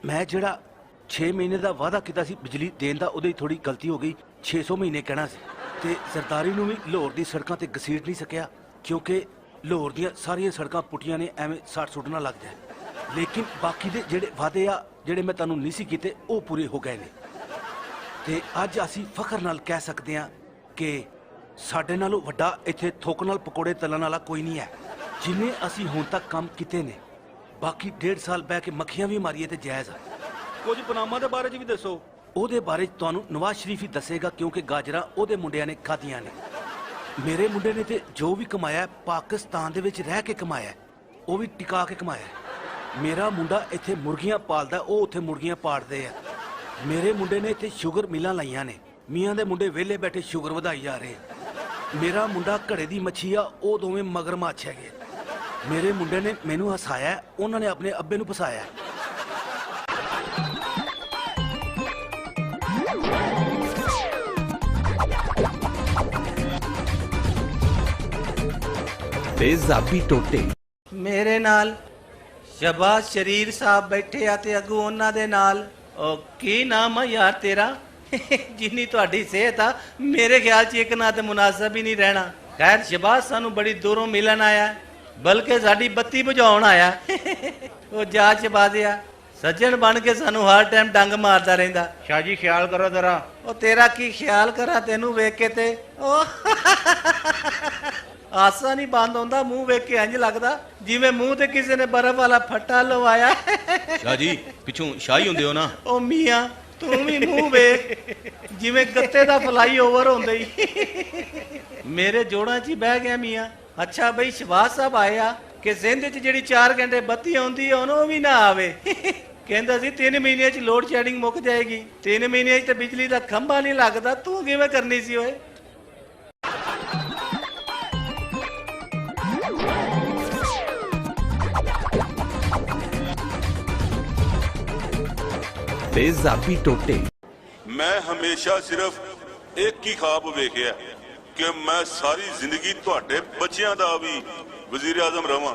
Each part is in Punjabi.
मैं ਜਿਹੜਾ 6 ਮਹੀਨੇ ਦਾ ਵਾਅਦਾ ਕੀਤਾ ਸੀ ਬਿਜਲੀ ਦੇਣ ਦਾ ਉਹਦੀ ਥੋੜੀ ਗਲਤੀ ਹੋ ਗਈ 600 ਮਹੀਨੇ ਕਹਿਣਾ ਸੀ ਤੇ ਸਰਦਾਰੀ ਨੂੰ ਵੀ ਲਾਹੌਰ ਦੀ ਸੜਕਾਂ ਤੇ ਘਸੀਟ ਨਹੀਂ ਸਕਿਆ ਕਿਉਂਕਿ ਲਾਹੌਰ ਦੀਆਂ ਸਾਰੀਆਂ ਸੜਕਾਂ ਪੁੱਟੀਆਂ ਨੇ ਐਵੇਂ ਸੱਟ ਸੁੱਟ ਨਾ ਲੱਗ ਜਾਏ ਲੇਕਿਨ ਬਾਕੀ ਦੇ ਜਿਹੜੇ ਵਾਅਦੇ ਆ ਜਿਹੜੇ ਮੈਂ ਤੁਹਾਨੂੰ ਨਹੀਂ ਸੀ ਕੀਤੇ ਉਹ ਪੂਰੇ ਹੋ ਗਏ ਨੇ ਤੇ ਅੱਜ ਅਸੀਂ ਫਖਰ ਨਾਲ ਕਹਿ ਸਕਦੇ ਹਾਂ ਕਿ ਸਾਡੇ ਨਾਲੋਂ ਵੱਡਾ ਇੱਥੇ ਥੁੱਕ ਨਾਲ ਪਕੌੜੇ ਤਲਣ ਵਾਲਾ ਕੋਈ ਨਹੀਂ ਹੈ ਜਿੰਨੇ ਅਸੀਂ ਹੁਣ ਤੱਕ ਕੰਮ ਕੀਤੇ ਨੇ ਬਾਕੀ 1.5 ਸਾਲ ਬਹਿ ਕੇ ਮੱਖੀਆਂ ਵੀ ਮਾਰੀਏ ਤੇ ਜਾਇਜ਼ ਆ ਕੁਝ ਪਨਾਮਾ ਦੇ ਬਾਰੇ 'ਚ ਵੀ ਦੱਸੋ ਉਹਦੇ ਬਾਰੇ 'ਚ ਤੁਹਾਨੂੰ ਨਵਾਜ਼ ਸ਼ਰੀਫ ਹੀ ਦੱਸੇਗਾ ਕਿਉਂਕਿ ਗਾਜਰਾਂ ਉਹਦੇ ਮੁੰਡਿਆਂ ਨੇ ਖਾਧੀਆਂ ਨੇ ਮੇਰੇ ਮੁੰਡੇ ਨੇ ਤੇ ਜੋ ਵੀ ਕਮਾਇਆ ਪਾਕਿਸਤਾਨ ਦੇ ਵਿੱਚ ਰਹਿ ਕੇ ਕਮਾਇਆ ਉਹ ਵੀ ਟਿਕਾ ਕੇ ਕਮਾਇਆ ਮੇਰਾ ਮੁੰਡਾ ਇੱਥੇ ਮੁਰਗੀਆਂ ਪਾਲਦਾ ਉਹ ਉੱਥੇ ਮੁਰਗੀਆਂ ਪਾੜਦੇ ਆ ਮੇਰੇ ਮੁੰਡੇ ਨੇ ਇੱਥੇ ਸ਼ੂਗਰ ਮਿਲਾਂ ਲਾਈਆਂ ਨੇ ਮੀਆਂ ਦੇ ਮੁੰਡੇ ਵਿਹਲੇ ਬੈਠੇ ਸ਼ੂਗਰ ਵਧਾਈ ਜਾ ਰਹੇ ਮੇਰਾ ਮੁੰਡਾ ਘੜੇ ਦੀ ਮੱਛੀ ਆ ਉਹ ਦੋਵੇਂ ਮਗਰਮੱਛ ਹੈਗੇ ਮੇਰੇ ਮੁੰਡੇ ਨੇ ਮੈਨੂੰ ਹਸਾਇਆ ਉਹਨਾਂ ਨੇ ਆਪਣੇ ਅੱਬੇ ਨੂੰ ਫਸਾਇਆ तेजाबी टोटे मेरे नाल शहबाज शरीर साहब बैठे आ ते अगू उन्हां दे नाल की नाम है यार तेरा जिन्नी तुहाडी सेहत आ मेरे ख्याल च एक ना ते मुनासिब ही नहीं रहना खैर शहबाज सानू बड़ी दूरों मिलन आया बल्कि साडी बत्ती बुझाउण आया वो जा शहबाजिया सज्जन बन के सानू हर टाइम डंग मारदा रहिंदा शाह जी ख्याल करो जरा ओ तेरा की ख्याल करा तेनू वेख के ते आसा नहीं बंद होंदा मुंह वेख के इंज लगदा जिवें मुंह ते किसी ने बर्फ वाला फट्टा लवाया शाह जी पिछों शाही हुंदे हो ना ओ मियां तू भी मुंह वेख जिवें गत्ते दा फ्लाई ओवर होंदे ही मेरे जोड़ां च ही बह गया मियां अच्छा बई शहबाज साहब आया कि जिंद च जिहड़ी 4 घंटे बत्ती आउंदी है ओह भी ना आवे कहंदा सी 3 महीने च लोड शेडिंग मुक जाएगी 3 महीने च ते बिजली दा खंभा नहीं लगदा तू किवें करनी सी ओए तेजाबी टोटे मैं हमेशा सिर्फ एक ही ख्वाब वेखिया कि मैं सारी जिंदगी तुहाडे बच्चियां दा भी वजीर आजम रवां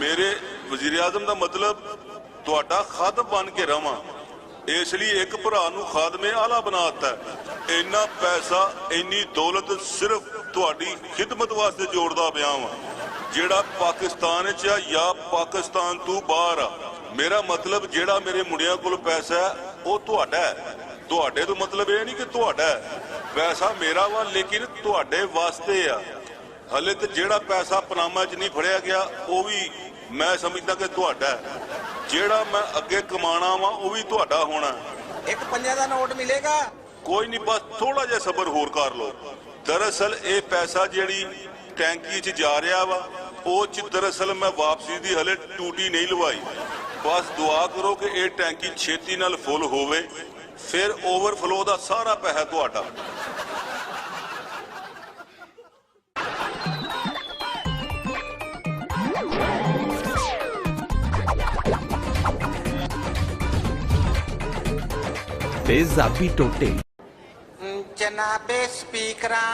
मेरे वजीर आजम दा मतलब तुहाडा खादम बन के रवां इसलिए एक भरा नूं खादमे आला बनाता इन्ना पैसा इन्नी दौलत सिर्फ तुहाडी खिदमत वास्ते जोड़दा पिया वां जिहड़ा पाकिस्तान च या पाकिस्तान तों बाहर आ मेरा मतलब जेड़ा मेरे मुंडियां कोल पैसा है वो तुहाडा है तुहाडे तो मतलब ये नहीं कि तुहाडा है पैसा मेरा वा लेकिन तुहाडे वास्ते आ हले तो जेड़ा पैसा पनामा च नहीं फड़िया गया वो भी मैं समझदा कि तुहाडा है जेड़ा मैं अगे कमाना वा वो भी तुहाडा होना एक 5 दा नोट मिलेगा कोई नहीं बस थोड़ा जिहा सबर होर कर लो दरअसल ये पैसा जेड़ी टैंकी च जा रहा वा वो च दरअसल मैं वापसी दी हले टूटी नहीं लवाई बस दुआ करो कि ये टैंकी छेती नाल फुल होवे फिर ओवरफ्लो दा सारा पैसा तुहाडा तेजाबी टोटे जनाबे स्पीकरा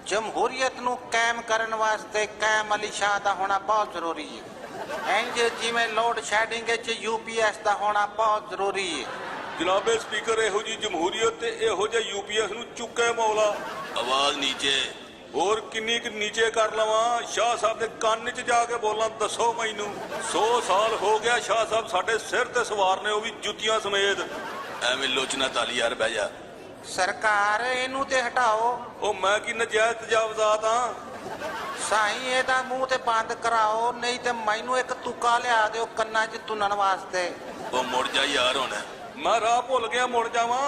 जमहूरीयत नूं कायम करन वास्ते कायम अली शाह दा होना बहुत जरूरी है इंज जिवें लोड शेडिंग च यूपीएस दा होना बहुत जरूरी है जनाबे स्पीकर इहो जी जमहूरीयत ते इहो जे यूपीएस नूं चुके मौला आवाज नीचे और किन्नी क नीचे कर लवां शाह साहब दे कान च जाके बोलां दसो मैनू 100 साल हो गया शाह साहब साडे सिर ते सवार ने वो भी जुत्तियां समेत एवें लोचना ताली यार बह जा सरकार इनू ते हटाओ ओ मैं की नजायज तजावजात हां साईं एदा मुंह ते बंद कराओ नहीं ते मैनू एक तुक्का लिया दिओ कन्ना च तुनन वास्ते ओ मुड़ जा यार हुण मैं राह भुल गया मुड़ जावां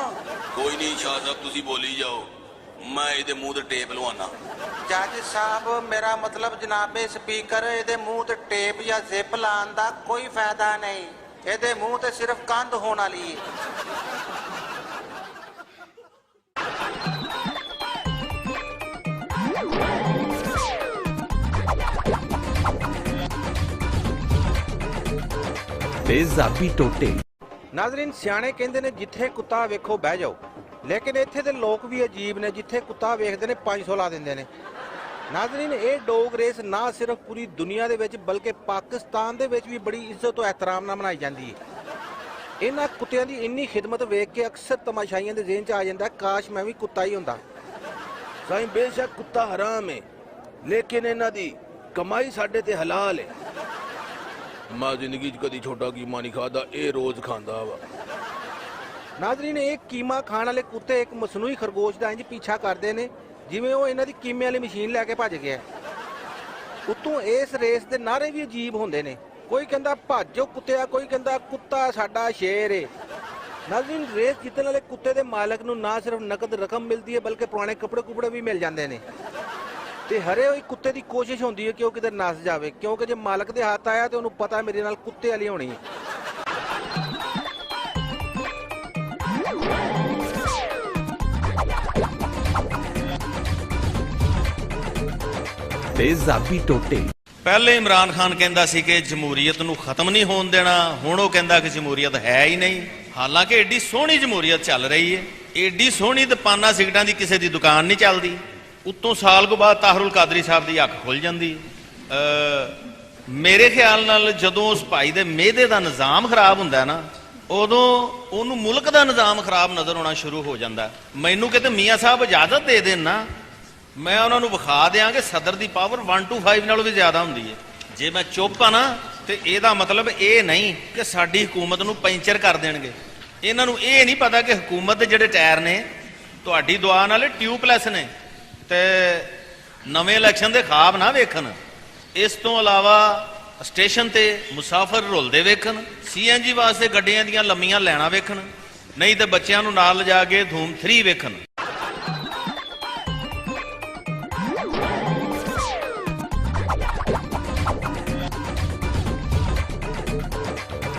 कोई नहीं शाह साहब तुसी बोली जाओ मैं इहदे मुंह ते टेप लवाना जज साहब मेरा मतलब जनाबे स्पीकर इहदे मुंह ते टेप या जिप लाने दा कोई फायदा नहीं इहदे मुंह ते सिर्फ कंध होण वाली है तेजाबी टोटे नाजरीन सियाने कहते ने जिथे कुत्ता वेखो बह जाओ लेकिन इत्थे दे लोग भी अजीब ने जिथे कुत्ता वेखते ने 500 ला देंदे ने नाजरीन ये डॉग रेस ना सिर्फ पूरी दुनिया दे विच बल्कि पाकिस्तान दे विच भी बड़ी इज्जत और एहतराम नाल मनाई जाती है ਇਹਨਾਂ ਕੁੱਤਿਆਂ ਦੀ ਇੰਨੀ ਖਿਦਮਤ ਵੇਖ ਕੇ ਅਕਸਰ ਤਮਾਸ਼ਾਈਆਂ ਦੇ ਜ਼ਿਹਨ 'ਚ ਆ ਜਾਂਦਾ ਕਾਸ਼ ਮੈਂ ਵੀ ਕੁੱਤਾ ਹੀ ਹੁੰਦਾ। ਸਾਈਂ ਬੇਸ਼ੱਕ ਕੁੱਤਾ ਹਰਾਮ ਹੈ ਲੇਕਿਨ ਇਹਨਾਂ ਦੀ ਕਮਾਈ ਸਾਡੇ ਤੇ ਹਲਾਲ ਹੈ। ਮੈਂ ਜ਼ਿੰਦਗੀ 'ਚ ਕਦੀ ਛੋਟਾ ਕੀਮਾ ਨਹੀਂ ਖਾਦਾ, ਇਹ ਰੋਜ਼ ਖਾਂਦਾ ਵਾ। ਨਾਜ਼ਰੀਨ, ਇਹ ਕੀਮਾ ਖਾਣ ਵਾਲੇ ਕੁੱਤੇ ਇੱਕ ਮਸਨੂਈ ਖਰਗੋਸ਼ ਦਾ ਇੰਜ ਪਿੱਛਾ ਕਰਦੇ ਨੇ ਜਿਵੇਂ ਉਹ ਇਹਨਾਂ ਦੀ ਕੀਮੇ ਵਾਲੀ ਮਸ਼ੀਨ ਲੈ ਕੇ ਭੱਜ ਗਿਆ। ਉੱਤੋਂ ਇਸ ਰੇਸ ਦੇ ਨਾਅਰੇ ਵੀ ਅਜੀਬ ਹੁੰਦੇ ਨੇ। ਕੋਈ ਕਹਿੰਦਾ ਭੱਜੋ ਕੁੱਤਿਆ, ਕੋਈ ਕਹਿੰਦਾ ਕੁੱਤਾ ਸਾਡਾ ਸ਼ੇਰ ਏ। ਨਾਜ਼ਰੀਨ, ਰੇਸ ਜਿੱਤਣ ਵਾਲੇ ਕੁੱਤੇ ਦੇ ਮਾਲਕ ਨੂੰ ਨਾ ਸਿਰਫ ਨਕਦ ਰਕਮ ਮਿਲਦੀ ਹੈ ਬਲਕਿ ਪੁਰਾਣੇ ਕੱਪੜੇ ਵੀ ਮਿਲ ਜਾਂਦੇ ਨੇ। ਤੇ ਹਰੇ ਹੋਈ ਕੁੱਤੇ ਦੀ ਕੋਸ਼ਿਸ਼ ਹੁੰਦੀ ਹੈ ਕਿ ਉਹ ਕਿਤੇ ਨੱਸ ਜਾਵੇ, ਕਿਉਂਕਿ ਜੇ ਮਾਲਕ ਦੇ ਹੱਥ ਆਇਆ ਤੇ ਉਹਨੂੰ ਪਤਾ ਮੇਰੇ ਨਾਲ ਕੁੱਤੇ ਵਾਲੀ ਹੋਣੀ ਹੈ। ਤੇਜ਼ਾਬੀ ਟੋਟੇ। ਪਹਿਲੇ ਇਮਰਾਨ ਖਾਨ ਕਹਿੰਦਾ ਸੀ ਕਿ ਜਮਹੂਰੀਅਤ ਨੂੰ ਖਤਮ ਨਹੀਂ ਹੋਣ ਦੇਣਾ, ਹੁਣ ਉਹ ਕਹਿੰਦਾ ਕਿ ਜਮਹੂਰੀਅਤ ਹੈ ਹੀ ਨਹੀਂ। ਹਾਲਾਂਕਿ ਏਡੀ ਸੋਹਣੀ ਜਮਹੂਰੀਅਤ ਚੱਲ ਰਹੀ ਹੈ, ਏਡੀ ਸੋਹਣੀ ਤੇ ਪਾਨਾ ਸਿਗਰਟਾਂ ਦੀ ਕਿਸੇ ਦੀ ਦੁਕਾਨ ਨਹੀਂ ਚੱਲਦੀ। ਉੱਤੋਂ ਸਾਲ ਕੁ ਬਾਅਦ ਤਾਹਰੁਲ ਕਾਦਰੀ ਸਾਹਿਬ ਦੀ ਅੱਖ ਖੁੱਲ ਜਾਂਦੀ। ਮੇਰੇ ਖਿਆਲ ਨਾਲ ਜਦੋਂ ਉਸ ਭਾਈ ਦੇ ਮਿਹਦੇ ਦਾ ਨਿਜ਼ਾਮ ਖਰਾਬ ਹੁੰਦਾ ਨਾ, ਉਦੋਂ ਉਹਨੂੰ ਮੁਲਕ ਦਾ ਨਿਜ਼ਾਮ ਖਰਾਬ ਨਜ਼ਰ ਆਉਣਾ ਸ਼ੁਰੂ ਹੋ ਜਾਂਦਾ। ਮੈਨੂੰ ਕਿਤੇ ਮੀਆਂ ਸਾਹਿਬ ਇਜਾਜ਼ਤ ਦੇ ਦੇਣ ਨਾ, ਮੈਂ ਉਹਨਾਂ ਨੂੰ ਵਿਖਾ ਦਿਆਂ ਕਿ ਸਦਰ ਦੀ ਪਾਵਰ 1-5 ਨਾਲੋਂ ਵੀ ਜ਼ਿਆਦਾ ਹੁੰਦੀ ਹੈ। ਜੇ ਮੈਂ ਚੁੱਪ ਆ ਨਾ ਤੇ ਇਹਦਾ ਮਤਲਬ ਇਹ ਨਹੀਂ ਕਿ ਸਾਡੀ ਹਕੂਮਤ ਨੂੰ ਪੈਂਚਰ ਕਰ ਦੇਣਗੇ। ਇਹਨਾਂ ਨੂੰ ਇਹ ਨਹੀਂ ਪਤਾ ਕਿ ਹਕੂਮਤ ਦੇ ਜਿਹੜੇ ਟਾਇਰ ਨੇ ਤੁਹਾਡੀ ਦੁਆ ਨਾਲ ਟਿਊਬਲੈਸ ਨੇ ਤੇ ਨਵੇਂ ਇਲੈਕਸ਼ਨ ਦੇ ਖਾਬ ਨਾ ਵੇਖਣ। ਇਸ ਤੋਂ ਇਲਾਵਾ ਸਟੇਸ਼ਨ ਤੇ ਮੁਸਾਫਰ ਰੁਲਦੇ ਵੇਖਣ, CNG ਵਾਸਤੇ ਗੱਡੀਆਂ ਦੀਆਂ ਲੰਮੀਆਂ ਲਾਈਨਾਂ ਵੇਖਣ, ਨਹੀਂ ਤੇ ਬੱਚਿਆਂ ਨੂੰ ਨਾਲ ਲਿਜਾ ਕੇ ਧੂਮ 3 ਵੇਖਣ।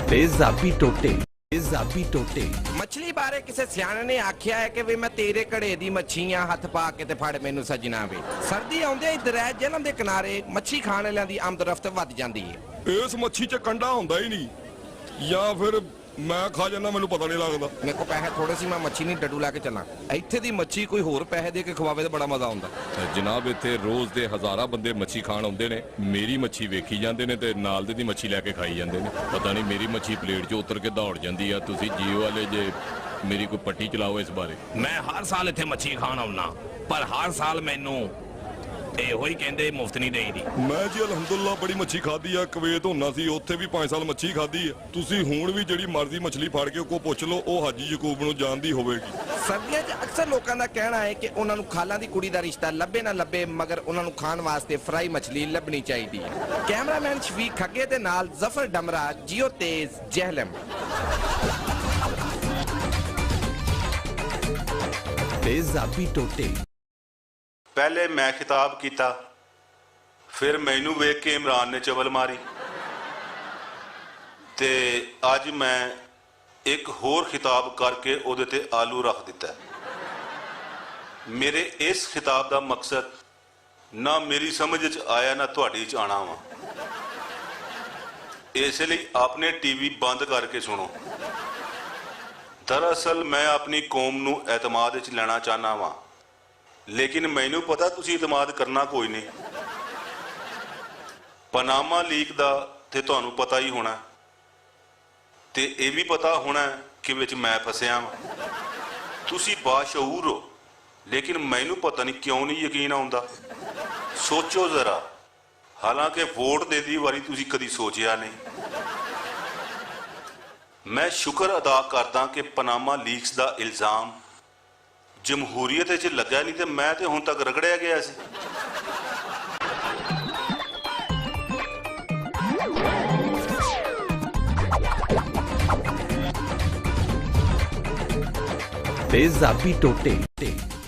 ਤੇਜ਼ਾਬੀ ਟੋਟੇ। ਤੇਜ਼ਾਬੀ ਟੋਟੇ। ਮੱਛਲੀ ਬਾਰੇ ਕਿਸੇ ਸਿਆਣੇ ਨੇ ਆਖਿਆ ਹੈ ਕਿ ਵੀ ਮੈਂ ਤੇਰੇ ਘੜੇ ਦੀ ਮੱਛੀਆਂ ਹੱਥ ਪਾ ਕੇ ਤੇ ਫੜ ਮੈਨੂੰ ਸਜਣਾ ਵੇ। ਸਰਦੀ ਆਉਂਦੇ ਹੀ ਦਰਿਆ ਜੇਹਲਮ ਦੇ ਕਿਨਾਰੇ ਮੱਛੀ ਖਾਣ ਵਾਲਿਆਂ ਦੀ ਆਮਦ ਰਫਤ ਵੱਧ ਜਾਂਦੀ ਹੈ। ਇਸ ਮੱਛੀ 'ਚ ਕੰਡਾ ਹੁੰਦਾ ਹੀ ਨਹੀਂ, ਜਾਂ ਫਿਰ ਮੈਂ ਖਾ ਜਾਂਦਾ, ਮੈਨੂੰ ਪਤਾ ਨਹੀਂ ਲੱਗਦਾ। ਮੇਰੇ ਕੋਲ ਪੈਸੇ ਥੋੜੇ ਸੀ, ਮੈਂ ਮੱਛੀ ਨਹੀਂ ਡੱਡੂ ਲੈ ਕੇ ਚੱਲਾਂ। ਇੱਥੇ ਦੀ ਮੱਛੀ ਕੋਈ ਹੋਰ ਪੈਸੇ ਦੇ ਕੇ ਖਵਾਵੇ ਤੇ ਬੜਾ ਮਜ਼ਾ ਆਉਂਦਾ। ਜਨਾਬ, ਇੱਥੇ ਰੋਜ਼ ਦੇ ਹਜ਼ਾਰਾਂ ਬੰਦੇ ਮੱਛੀ ਖਾਣ ਆਉਂਦੇ ਨੇ, ਮੇਰੀ ਮੱਛੀ ਵੇਖੀ ਜਾਂਦੇ ਨੇ ਤੇ ਨਾਲ ਦੇ ਦੀ ਮੱਛੀ ਲੈ ਕੇ ਖਾਈ ਜਾਂਦੇ ਨੇ। ਪਤਾ ਨਹੀਂ ਮੇਰੀ ਮੱਛੀ ਪਲੇਟ 'ਚ ਉਤਰ ਕੇ ਦੌੜ ਜਾਂਦੀ ਆ। ਤੁਸੀਂ ਜੀਓ ਵਾਲੇ ਜੇ ਮੇਰੀ ਕੋਈ ਪੱਟੀ ਚਲਾਓ ਇਸ ਬਾਰੇ। ਮੈਂ ਹਰ ਸਾਲ ਇੱਥੇ ਮੱਛੀ ਖਾਣ ਆਉਣਾ, ਪਰ ਹਰ ਸਾਲ ਮੈਨੂੰ ਇਹੋ ਹੀ ਕਹਿੰਦੇ ਮੁਫਤ ਨਹੀਂ ਦੇਈਦੀ। ਮੈਂ ਜੀ ਅਲਹਮਦੁਲਿਲਾ ਬੜੀ ਮੱਛੀ ਖਾਦੀ ਆ। ਕੁਵੈਤ ਹੁੰਨਾ ਸੀ, ਉੱਥੇ ਵੀ 5 ਸਾਲ ਮੱਛੀ ਖਾਦੀ ਆ। ਤੁਸੀਂ ਹੁਣ ਵੀ ਜਿਹੜੀ ਮਰਜ਼ੀ ਮੱਛਲੀ ਫੜ ਕੇ ਕੋ ਪੁੱਛ ਲਓ, ਉਹ ਹਾਜੀ ਯਕੂਬ ਨੂੰ ਜਾਣਦੀ ਹੋਵੇਗੀ। ਸਰਦੀਆਂ 'ਚ ਅਕਸਰ ਲੋਕਾਂ ਦਾ ਕਹਿਣਾ ਹੈ ਕਿ ਉਹਨਾਂ ਨੂੰ ਖਾਲਾਂ ਦੀ ਕੁੜੀ ਦਾ ਰਿਸ਼ਤਾ ਲੱਭੇ ਨਾ ਲੱਭੇ, ਮਗਰ ਉਹਨਾਂ ਨੂੰ ਖਾਣ ਵਾਸਤੇ ਫਰਾਈ ਮੱਛਲੀ ਲੱਭਣੀ ਚਾਹੀਦੀ ਹੈ। ਕੈਮਰਾਮੈਨ ਸ਼ਫੀਕ ਖੱਗੇ ਦੇ ਨਾਲ ਜ਼ਫਰ ਡਮਰਾ, ਜੀਓ ਤੇਜ਼, ਜਹਿਲਮ। ਤੇਜ਼ਾਬੀ ਟੋਟੇ। ਪਹਿਲੇ ਮੈਂ ਖਿਤਾਬ ਕੀਤਾ, ਫਿਰ ਮੈਨੂੰ ਵੇਖ ਕੇ ਇਮਰਾਨ ਨੇ ਚਵਲ ਮਾਰੀ ਤੇ ਅੱਜ ਮੈਂ ਇੱਕ ਹੋਰ ਖਿਤਾਬ ਕਰਕੇ ਉਹਦੇ ਤੇ ਆਲੂ ਰੱਖ ਦਿੱਤਾ। ਮੇਰੇ ਇਸ ਖਿਤਾਬ ਦਾ ਮਕਸਦ ਨਾ ਮੇਰੀ ਸਮਝ 'ਚ ਆਇਆ ਨਾ ਤੁਹਾਡੀ 'ਚ ਆਣਾ ਵਾ। ਇਸ ਲਈ ਆਪਣੇ ਟੀਵੀ ਬੰਦ ਕਰਕੇ ਸੁਣੋ। ਦਰਅਸਲ ਮੈਂ ਆਪਣੀ ਕੌਮ ਨੂੰ ਐਤਮਾਦ 'ਚ ਲੈਣਾ ਚਾਹਨਾ ਵਾਂ, ਲੇਕਿਨ ਮੈਨੂੰ ਪਤਾ ਤੁਸੀਂ ਇਤਮਾਦ ਕਰਨਾ ਕੋਈ ਨਹੀਂ। ਪਨਾਮਾ ਲੀਕ ਦਾ ਤੇ ਤੁਹਾਨੂੰ ਪਤਾ ਹੀ ਹੋਣਾ, ਤੇ ਇਹ ਵੀ ਪਤਾ ਹੋਣਾ ਕਿ ਵਿੱਚ ਮੈਂ ਫਸਿਆ ਵਾਂ। ਤੁਸੀਂ ਬਾਸ਼ਊਰ ਹੋ, ਲੇਕਿਨ ਮੈਨੂੰ ਪਤਾ ਨਹੀਂ ਕਿਉਂ ਨਹੀਂ ਯਕੀਨ ਆਉਂਦਾ। ਸੋਚੋ ਜ਼ਰਾ, ਹਾਲਾਂਕਿ ਵੋਟ ਦੇ ਦੀ ਵਾਰੀ ਤੁਸੀਂ ਕਦੀ ਸੋਚਿਆ ਨਹੀਂ। ਮੈਂ ਸ਼ੁਕਰ ਅਦਾ ਕਰਦਾ ਕਿ ਪਨਾਮਾ ਲੀਕਸ ਦਾ ਇਲਜ਼ਾਮ ਜਮਹੂਰੀਅਤ 'ਚ ਲੱਗਾ ਨਹੀਂ ਤੇ ਮੈਂ ਤੇ ਹੁਣ ਤੱਕ ਰਗੜਿਆ ਗਿਆ ਸੀ। ਤੇਜ਼ਾਬੀ ਟੋਟੇ।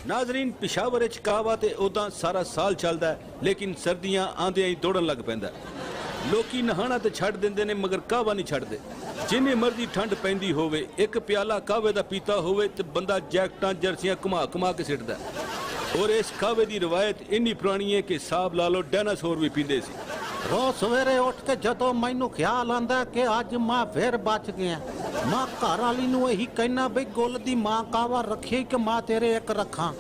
ਨਾਜ਼ਰੀਨ, ਪਿਸ਼ਾਵਰ ਵਿੱਚ ਕਾਹਵਾ ਤੇ ਉਦਾਂ ਸਾਰਾ ਸਾਲ ਚੱਲਦਾ ਹੈ, ਲੇਕਿਨ ਸਰਦੀਆਂ ਆਂਦਿਆਂ ਹੀ ਦੌੜਨ ਲੱਗ ਪੈਂਦਾ। ਲੋਕੀ ਨਹਾਣਾ ਤੇ ਛੱਡ ਦਿੰਦੇ ਨੇ, ਮਗਰ ਕਾਹਵਾ ਨਹੀਂ ਛੱਡਦੇ। ਜਿੰਨੀ ਮਰਜ਼ੀ ਠੰਡ ਪੈਂਦੀ ਹੋਵੇ, ਇੱਕ ਪਿਆਲਾ ਕਾਹਵੇ ਦਾ ਪੀਤਾ ਹੋਵੇ ਤੇ ਬੰਦਾ ਜੈਕਟਾਂ ਜਰਸੀਆਂ ਘੁਮਾ ਕੇ ਸਿੱਟਦਾ। ਔਰ ਇਸ ਕਾਹਵੇ ਦੀ ਰਵਾਇਤ ਇੰਨੀ ਪੁਰਾਣੀ ਹੈ ਕਿ ਹਿਸਾਬ ਲਾ ਲਓ ਡਾਇਨਾਸੌਰ ਵੀ ਪੀਂਦੇ ਸੀ। ਰੋਜ਼ ਸਵੇਰੇ ਉੱਠ ਕੇ ਜਦੋਂ ਮੈਨੂੰ ਖਿਆਲ ਆਂਦਾ ਕਿ ਅੱਜ ਮੈਂ ਫਿਰ ਬਚ ਗਿਆ, ਮੈਂ ਘਰ ਵਾਲੀ ਨੂੰ ਇਹੀ ਕਹਿਣਾ ਬਈ ਗੁੱਲ ਦੀ ਮਾਂ ਕਾਹਵਾ ਰੱਖੀ ਕਿ ਮੈਂ ਤੇਰੇ ਇੱਕ ਰੱਖਾਂ।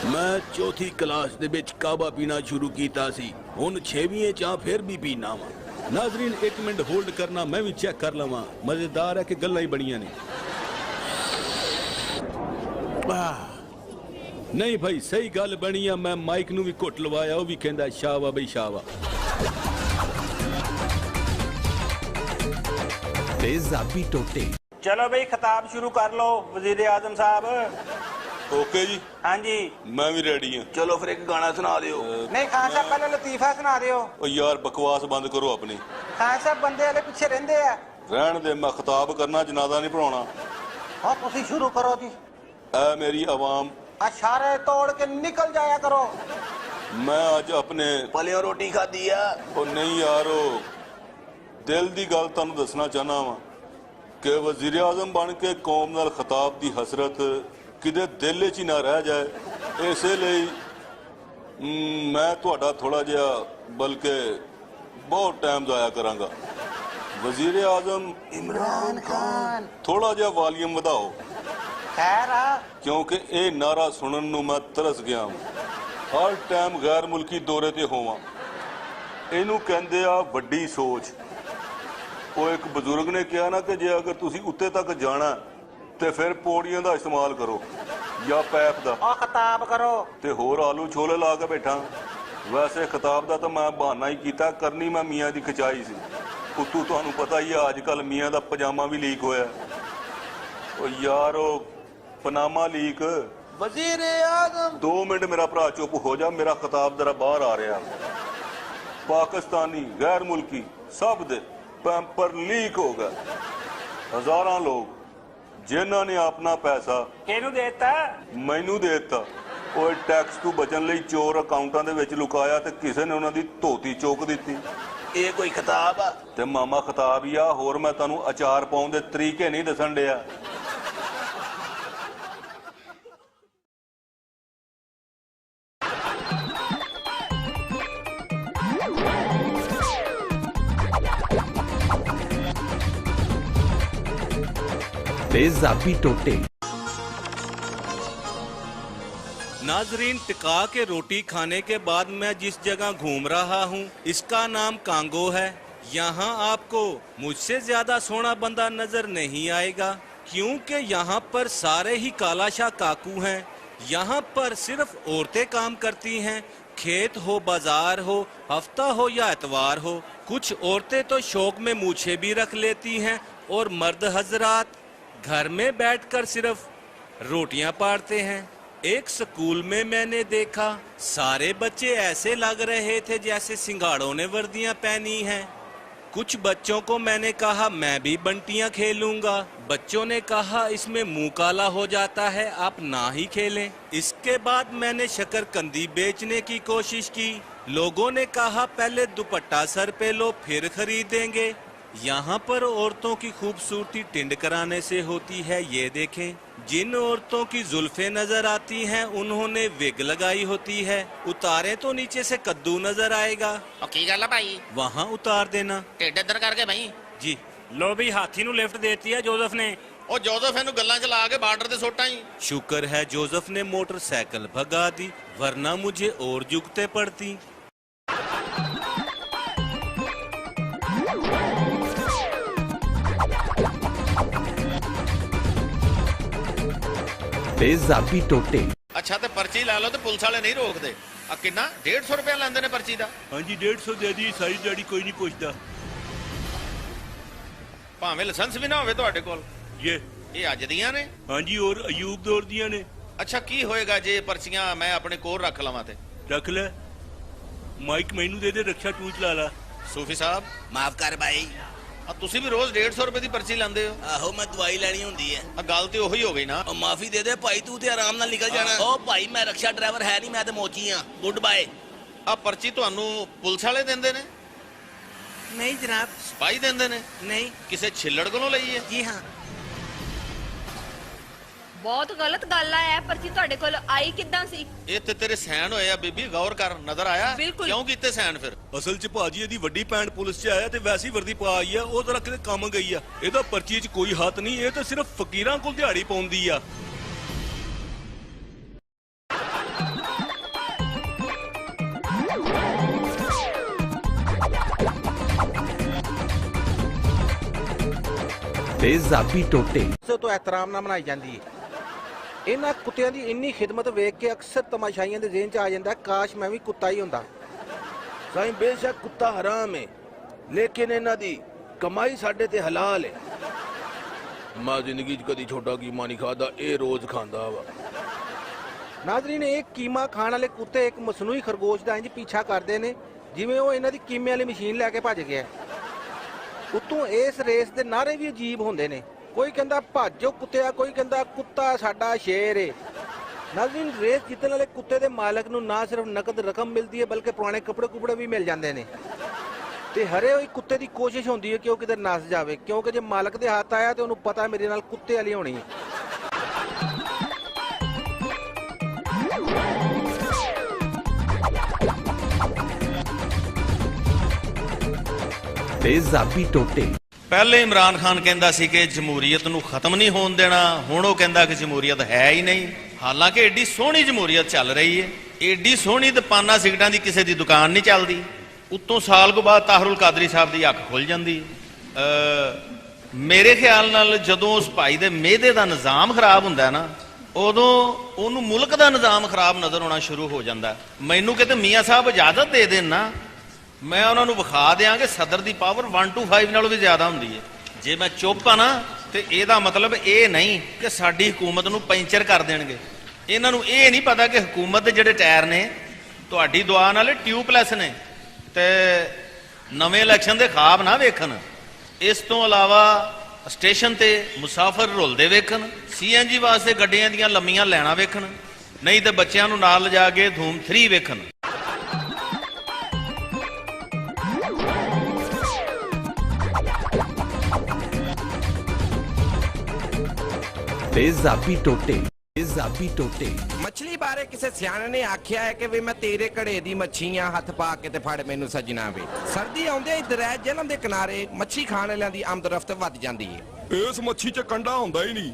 ਮੈਂ ਚੌਥੀ ਕਲਾਸ ਦੇ ਵਿੱਚ ਕਾਹਵਾ ਪੀਣਾ ਸ਼ੁਰੂ ਕੀਤਾ ਸੀ, ਹੁਣ 6ਵੀਂ 'ਚ ਫਿਰ ਵੀ ਪੀਣਾ ਵਾ। नाजरीन एक मिनट होल्ड करना, मैं भी चेक कर लवां। मजेदार है कि गल्लां ही बड़ियां ने। नहीं भाई सही गल बनी है। मैं माइक नू भी घुट लवाया, वो भी कहंदा शाह वाह बई शाह वाह। तेजाबी टोटे। चलो भाई खिताब शुरू कर लो वजीर आजम साहब। ओके जी, हाँ जी मैं भी रेडी हाँ। चलो फिर एक गाना सुना दियो। नहीं खान साहब पहले लतीफा सुना दियो। ओ यार बकवास बंद करो अपनी। खान साहब बंदे वाले पीछे रहंदे आ। रहन दे, मैं खिताब करना, जनाजा नहीं पढ़ाना। हाँ तुसी शुरू करो जी। ऐ मेरी आवाम, इशारे तोड़ के निकल जाया करो। मैं अज अपने पलियो रोटी खाधी है। ओ नहीं यारो, दिल दी गल तुहानू दसना चाहना वा कि वजीर आजम बन के कौम नाल खिताब दी हसरत किदे दिल च ही ना रह जाए। इसे लिए मैं तुहाडा थोड़ा जिहा बल्कि बहुत टाइम जाया करांगा। वजीर आजम इमरान खान थोड़ा जिहा वॉल्यूम वधाओ, खैर क्योंकि ये नारा सुनन नू मैं तरस गया हूं। हर टाइम गैर मुल्की दौरे ते होवां। इनू कहंदे आ वड्डी सोच। वो एक बजुर्ग ने कहा ना कि जे अगर तुसी उत्ते तक जाना ते फिर पौड़ियां दा इस्तेमाल करो या पैप दा। खिताब करो ते होर आलू छोले ला के बैठा। वैसे खिताब दा तो मैं बहाना ही कीता, करनी मैं मियाँ दी खिंचाई सी। उत्तू तुहानू पता ही है अजकल मियाँ दा पजामा भी लीक होया। ओ यार ओ पनामा लीक। वजीर आजम 2 मिनट मेरा भरा चुप हो जा, मेरा खिताब जरा बाहर आ रहा। पाकिस्तानी गैर मुल्की सब दे पैंपर लीक हो गए। हजारां लोग जिन्हां ने अपना पैसा किहनू देता? मैनू दे दिता। ਉਹ टैक्स ਤੋਂ बचन ਲਈ चोर ਅਕਾਊਂਟਾਂ ਦੇ ਵਿੱਚ ਲੁਕਾਇਆ ਤੇ ਕਿਸੇ ਨੇ ਉਹਨਾਂ ਦੀ ਧੋਤੀ ਚੋਕ ਦਿੱਤੀ। ਇਹ ਕੋਈ ਖਿਤਾਬ ਆ? ਤੇ ਮਾਮਾ ਖਿਤਾਬ ਹੀ ਆ, ਹੋਰ ਮੈਂ ਤੁਹਾਨੂੰ ਅਚਾਰ ਪਾਉਣ ਦੇ ਤਰੀਕੇ ਨਹੀਂ ਦੱਸਣ ਡਿਆ। तेजाबी टोटे। नाजरीन टिका के रोटी खाने के बाद मैं जिस जगह घूम रहा हूँ इसका नाम कांगो है। यहाँ आपको मुझसे ज्यादा सोना बंदा नजर नहीं आएगा, क्योंकि यहाँ पर सारे ही कालाशाह काकू हैं। यहाँ पर सिर्फ औरतें काम करती हैं। खेत हो, बाजार हो, हफ्ता हो या एतवार हो। कुछ औरतें तो शौक में मूछें भी रख लेती हैं और मर्द हजरात घर में बैठकर सिर्फ रोटियां पाड़ते हैं। एक स्कूल में मैंने देखा सारे बच्चे ऐसे लग रहे थे जैसे सिंगाड़ों ने वर्दियां पहनी हैं। कुछ बच्चों को मैंने कहा मैं भी बंटियां खेलूंगा। बच्चों ने कहा इसमें मुंह काला हो जाता है, आप ना ही खेलें। इसके बाद मैंने शकरकंदी बेचने की कोशिश की। लोगों ने कहा पहले दुपट्टा सर पे लो फिर खरीदेंगे। यहाँ पर औरतों की खूबसूरती टिंड कराने से होती है। ये देखें, जिन औरतों की जुल्फे नजर आती हैं उन्होंने विग लगाई होती है। उतारे तो नीचे से कद्दू नजर आएगा। की गल है भाई? वहाँ उतार देना। टेढ़ इधर करके भाई जी। लो भी हाथी नु लिफ्ट देती है जोसेफ ने। ਉਹ ਜੋਜ਼ਫ ਇਹਨੂੰ ਗੱਲਾਂ 'ਚ ਲਾ ਕੇ ਬਾਰਡਰ ਤੇ ਸੁੱਟਾਂ ਹੀ। शुक्र है जोसेफ ने मोटरसाइकिल भगा दी, वरना मुझे और जुगते पड़ती। तेजाबी टोटे। ਅੱਛਾ ਤੇ ਪਰਚੀ ਲਾ ਲਓ ਤੇ ਪੁਲਿਸ ਵਾਲੇ ਨਹੀਂ ਰੋਕਦੇ। ਆ ਕਿੰਨਾ 150 ਰੁਪਏ ਲੈਂਦੇ ਨੇ ਪਰਚੀ ਦਾ? ਹਾਂਜੀ 150 ਦੇ ਦੀ, ਸਾਰੀ ਦਿਹਾੜੀ ਕੋਈ ਨਹੀਂ ਪੁੱਛਦਾ। ਭਾਵੇਂ ਲਾਇਸੈਂਸ ਵੀ ਨਾ ਹੋਵੇ ਤੁਹਾਡੇ ਕੋਲ। ਇਹ ਅੱਜ ਦੀਆਂ ਨੇ? ਹਾਂਜੀ ਔਰ ਅਯੂਬ ਦੌਰ ਦੀਆਂ ਨੇ। ਅੱਛਾ ਕੀ ਹੋਏਗਾ ਜੇ ਪਰਚੀਆਂ ਮੈਂ ਆਪਣੇ ਕੋਲ ਰੱਖ ਲਵਾਂ ਤੇ? ਰੱਖ ਲੈ, ਮਾਈਕ ਮੈਨੂੰ ਦੇ ਦੇ, ਰਕਸ਼ਾ ਤੂੰ ਚਲਾ ਲਾ। ਸੂਫੀ ਸਾਹਿਬ ਮਾਫ ਕਰ ਭਾਈ। ਆ ਤੁਸੀਂ ਵੀ ਰੋਜ਼ 150 ਰੁਪਏ ਦੀ ਪਰਚੀ ਲੈਂਦੇ ਹੋ? ਆਹੋ ਮੈਂ ਦਵਾਈ ਲੈਣੀ ਹੁੰਦੀ ਹੈ। ਆ ਗੱਲ ਤੇ ਉਹੀ ਹੋ ਗਈ ਨਾ। ਮਾਫੀ ਦੇ ਦੇ ਭਾਈ, ਤੂੰ ਤੇ ਆਰਾਮ ਨਾਲ ਨਿਕਲ ਜਾਣਾ। ਓ ਭਾਈ ਮੈਂ ਰਕਸ਼ਾ ਡਰਾਈਵਰ ਹੈ ਨਹੀਂ, ਮੈਂ ਤੇ ਮੋਚੀ ਆ। Good bye. ਆ ਪਰਚੀ ਤੁਹਾਨੂੰ ਪੁਲਿਸ ਵਾਲੇ ਦਿੰਦੇ ਨੇ? नहीं जनाब। ਸਿਪਾਹੀ ਦਿੰਦੇ ਨੇ? नहीं। ਕਿਸੇ ਛਿੱਲੜ ਕੋਲੋਂ ਲਈ ਹੈ? जी हाँ। ਬਹੁਤ ਗਲਤ ਗੱਲ ਆ। ਇਹ ਪਰਚੀ ਤੁਹਾਡੇ ਕੋਲ ਆਈ ਕਿੱਦਾਂ ਸੀ? ਇਹ ਤੇ ਤੇਰੇ ਸਾਈਨ ਹੋਏ ਆ ਬੀਬੀ, ਗੌਰ ਕਰ, ਨਜ਼ਰ ਆਇਆ? ਬਿਲਕੁਲ। ਕਿਉਂ ਕੀਤੇ ਸਾਈਨ ਫਿਰ? ਅਸਲ 'ਚ ਭਾਜੀ ਇਹਦੀ ਵੱਡੀ ਭੈਣ ਪੁਲਿਸ 'ਚ ਆਇਆ ਤੇ ਵੈਸੀ ਵਰਦੀ ਪਾ ਆਈ ਆ, ਉਹ ਜ਼ਰਾ ਕਿਤੇ ਕੰਮ ਗਈ ਆ। ਇਹਦਾ ਪਰਚੀ 'ਚ ਕੋਈ ਹੱਥ ਨਹੀਂ, ਇਹ ਤਾਂ ਸਿਰਫ ਫਕੀਰਾਂ ਕੋਲ ਦਿਹਾੜੀ ਪਾਉਂਦੀ ਆ। तेजाबी टोटे से तो एहतराम ना मनाई जाती है। इन्हां कुत्तियां दी इन्नी खिदमत वेख के अक्सर तमाशाइयां दे ज़हन च आ जाता है, काश मैं भी कुत्ता ही हुंदा। ਸਾਈਂ ਬੇਸ਼ੱਕ ਕੁੱਤਾ ਹਰਾਮ ਹੈ ਲੇਕਿਨ ਇਹਨਾਂ ਦੀ ਕਮਾਈ ਸਾਡੇ ਤੇ ਹਲਾਲ ਹੈ। ਮੈਂ ਜ਼ਿੰਦਗੀ 'ਚ ਕਦੀ ਛੋਟਾ ਕੀਮਾ ਨਹੀਂ ਖਾਦਾ, ਇਹ ਰੋਜ਼ ਖਾਂਦਾ ਵਾ। ਨਾਜ਼ਰੀਨ, ਇਹ ਕੀਮਾ ਖਾਣ ਵਾਲੇ ਕੁੱਤੇ ਇੱਕ ਮਸਨੂਈ ਖਰਗੋਸ਼ ਦਾ ਇੰਜ ਪੀਛਾ ਕਰਦੇ ਨੇ ਜਿਵੇਂ ਉਹ ਇਹਨਾਂ ਦੀ ਕੀਮੇ ਵਾਲੀ ਮਸ਼ੀਨ ਲੈ ਕੇ ਭੱਜ ਗਿਆ। ਉੱਤੋਂ ਇਸ ਰੇਸ ਦੇ ਨਾਅਰੇ ਵੀ ਅਜੀਬ ਹੁੰਦੇ ਨੇ। ਕੋਈ ਕਹਿੰਦਾ ਭੱਜੋ ਕੁੱਤਿਆ, ਕੋਈ ਕਹਿੰਦਾ ਕੁੱਤਾ ਸਾਡਾ ਸ਼ੇਰ ਏ। ਨਾਜ਼ਰੀਨ, ਰੇਸ ਜਿੱਤਣ ਵਾਲੇ ਕੁੱਤੇ ਦੇ ਮਾਲਕ ਨੂੰ ਨਾ ਸਿਰਫ ਨਕਦ ਰਕਮ ਮਿਲਦੀ ਹੈ ਬਲਕਿ ਪੁਰਾਣੇ ਕੱਪੜੇ ਵੀ ਮਿਲ ਜਾਂਦੇ ਨੇ। ਤੇ ਹਰੇ ਹੋਈ ਕੁੱਤੇ ਦੀ ਕੋਸ਼ਿਸ਼ ਹੁੰਦੀ ਹੈ ਕਿ ਉਹ ਕਿਤੇ ਨਸ ਜਾਵੇ, ਕਿਉਂਕਿ ਜੇ ਮਾਲਕ ਦੇ ਹੱਥ ਆਇਆ ਤੇ ਉਹਨੂੰ ਪਤਾ ਮੇਰੇ ਨਾਲ ਕੁੱਤੇ ਵਾਲੀ ਹੋਣੀ ਹੈ। तेजाबी टोटे ਪਹਿਲੇ ਇਮਰਾਨ ਖਾਨ ਕਹਿੰਦਾ ਸੀ ਕਿ ਜਮਹੂਰੀਅਤ ਨੂੰ ਖਤਮ ਨਹੀਂ ਹੋਣ ਦੇਣਾ, ਹੁਣ ਉਹ ਕਹਿੰਦਾ ਕਿ ਜਮਹੂਰੀਅਤ ਹੈ ਹੀ ਨਹੀਂ। ਹਾਲਾਂਕਿ ਏਡੀ ਸੋਹਣੀ ਜਮਹੂਰੀਅਤ ਚੱਲ ਰਹੀ ਹੈ, ਏਡੀ ਸੋਹਣੀ ਦੁਕਾਨਾਂ ਸਿਗਰਟਾਂ ਦੀ ਕਿਸੇ ਦੀ ਦੁਕਾਨ ਨਹੀਂ ਚੱਲਦੀ। ਉੱਤੋਂ ਸਾਲ ਕੁ ਬਾਅਦ ਤਾਹਰੁਲ ਕਾਦਰੀ ਸਾਹਿਬ ਦੀ ਅੱਖ ਖੁੱਲ ਜਾਂਦੀ। ਮੇਰੇ ਖਿਆਲ ਨਾਲ ਜਦੋਂ ਉਸ ਭਾਈ ਦੇ ਮਿਹਦੇ ਦਾ ਨਿਜ਼ਾਮ ਖਰਾਬ ਹੁੰਦਾ ਨਾ, ਉਦੋਂ ਉਹਨੂੰ ਮੁਲਕ ਦਾ ਨਿਜ਼ਾਮ ਖਰਾਬ ਨਜ਼ਰ ਆਉਣਾ ਸ਼ੁਰੂ ਹੋ ਜਾਂਦਾ। ਮੈਨੂੰ ਕਿਤੇ ਮੀਆਂ ਸਾਹਿਬ ਇਜਾਜ਼ਤ ਦੇ ਦੇਣ ਨਾ, ਮੈਂ ਉਹਨਾਂ ਨੂੰ ਵਿਖਾ ਦਿਆਂ ਕਿ ਸਦਰ ਦੀ ਪਾਵਰ 1 to 5 ਨਾਲੋਂ ਵੀ ਜ਼ਿਆਦਾ ਹੁੰਦੀ ਹੈ। ਜੇ ਮੈਂ ਚੁੱਪ ਆ ਨਾ ਤੇ ਇਹਦਾ ਮਤਲਬ ਇਹ ਨਹੀਂ ਕਿ ਸਾਡੀ ਹਕੂਮਤ ਨੂੰ ਪੈਂਚਰ ਕਰ ਦੇਣਗੇ। ਇਹਨਾਂ ਨੂੰ ਇਹ ਨਹੀਂ ਪਤਾ ਕਿ ਹਕੂਮਤ ਦੇ ਜਿਹੜੇ ਟਾਇਰ ਨੇ ਤੁਹਾਡੀ ਦੁਆ ਨਾਲ ਟਿਊਬਲੈਸ ਨੇ, ਤੇ ਨਵੇਂ ਇਲੈਕਸ਼ਨ ਦੇ ਖਾਬ ਨਾ ਵੇਖਣ। ਇਸ ਤੋਂ ਇਲਾਵਾ ਸਟੇਸ਼ਨ ਤੇ ਮੁਸਾਫਰ ਰੁਲਦੇ ਵੇਖਣ, CNG ਵਾਸਤੇ ਗੱਡੀਆਂ ਦੀਆਂ ਲੰਮੀਆਂ ਲਾਈਨਾਂ ਵੇਖਣ, ਨਹੀਂ ਤੇ ਬੱਚਿਆਂ ਨੂੰ ਨਾਲ ਲਿਜਾ ਕੇ ਧੂਮ 3 ਵੇਖਣ। तेजाबी टोटे तेजाबी टोटे ਮੱਛਲੀ ਬਾਰੇ ਕਿਸੇ ਸਿਆਣੇ ਨੇ ਆਖਿਆ ਹੈ ਕਿ ਵੀ ਮੈਂ ਤੇਰੇ ਘੜੇ ਦੀ ਮੱਛੀਆਂ ਹੱਥ ਪਾ ਕੇ ਤੇ ਫੜ ਮੈਨੂੰ ਸਜਣਾ ਵੇ। ਸਰਦੀ ਆਉਂਦੇ ਹੀ ਦਰਿਆ ਜੇਹਲਮ ਦੇ ਕਿਨਾਰੇ ਮੱਛੀ ਖਾਣ ਵਾਲਿਆਂ ਦੀ ਆਮਦ ਰਫਤ ਵੱਧ ਜਾਂਦੀ ਹੈ। ਇਸ ਮੱਛੀ 'ਚ ਕੰਡਾ ਹੁੰਦਾ ਹੀ ਨਹੀਂ,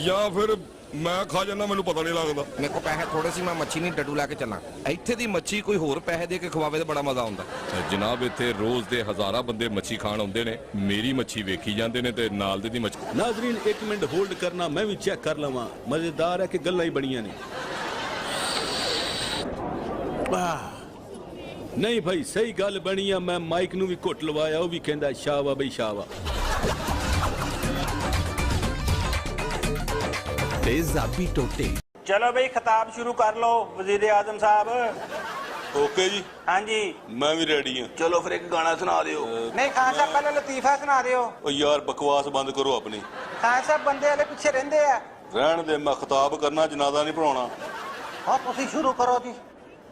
ਜਾਂ ਫਿਰ ਮੈਂ ਖਾ ਜਾਂਦਾ, ਮੈਨੂੰ ਪਤਾ ਨਹੀਂ ਲੱਗਦਾ। ਮੇਰੇ ਕੋਲ ਪੈਸੇ ਥੋੜੇ ਸੀ, ਮੈਂ ਮੱਛੀ ਨਹੀਂ ਡੱਡੂ ਲੈ ਕੇ ਚੱਲਾਂ। ਇੱਥੇ ਦੀ ਮੱਛੀ ਕੋਈ ਹੋਰ ਪੈਸੇ ਦੇ ਕੇ ਖਵਾਵੇ ਤਾਂ ਬੜਾ ਮਜ਼ਾ ਆਉਂਦਾ। ਜਨਾਬ, ਇੱਥੇ ਰੋਜ਼ ਦੇ ਹਜ਼ਾਰਾਂ ਬੰਦੇ ਮੱਛੀ ਖਾਣ ਆਉਂਦੇ ਨੇ, ਮੇਰੀ ਮੱਛੀ ਵੇਖੀ ਜਾਂਦੇ ਨੇ ਤੇ ਨਾਲ ਦੇ ਦੀ ਮੱਛੀ। ਨਾਜ਼ਰੀਨ, 1 ਮਿੰਟ ਹੋਲਡ ਕਰਨਾ, ਮੈਂ ਵੀ ਚੈੱਕ ਕਰ ਲਵਾਂ। ਮਜ਼ੇਦਾਰ ਹੈ ਕਿ ਗੱਲਾਂ ਹੀ ਬੜੀਆਂ ਨੇ। ਨਹੀਂ ਭਾਈ, ਸਹੀ ਗੱਲ ਬਣੀ ਆ। ਮੈਂ ਮਾਈਕ ਨੂੰ ਵੀ ਘੁੱਟ ਲਵਾਇਆ, ਉਹ ਵੀ ਕਹਿੰਦਾ ਸ਼ਾਵਾ ਬਈ ਸ਼ਾਵਾ। तेजाबी टोटे ਚਲੋ ਬਈ ਖਿਤਾਬ ਸ਼ੁਰੂ ਕਰ ਲਓ ਵਜ਼ੀਰ ਆਜ਼ਮ ਸਾਹਿਬ। ਓਕੇ ਜੀ, ਹਾਂਜੀ ਮੈਂ ਵੀ ਰੈਡੀ ਹਾਂ। ਚਲੋ ਫਿਰ ਇੱਕ ਗਾਣਾ ਸੁਣਾ ਦਿਓ। ਨਹੀਂ ਖਾਨ ਸਾਹਿਬ, ਪਹਿਲਾਂ ਲਤੀਫਾ ਸੁਣਾ ਦਿਓ। ਉਹ ਯਾਰ ਬਕਵਾਸ ਬੰਦ ਕਰੋ ਆਪਣੀ। ਖਾਨ ਸਾਹਿਬ ਬੰਦੇ ਵਾਲੇ ਪਿੱਛੇ ਰਹਿੰਦੇ ਆ। ਰਹਿਣ ਦੇ, ਮੈਂ ਖਿਤਾਬ ਕਰਨਾ, ਜਨਾਜ਼ਾ ਨਹੀਂ ਪੜਾਉਣਾ। ਹਾਂ ਤੁਸੀਂ ਸ਼ੁਰੂ ਕਰੋ ਜੀ।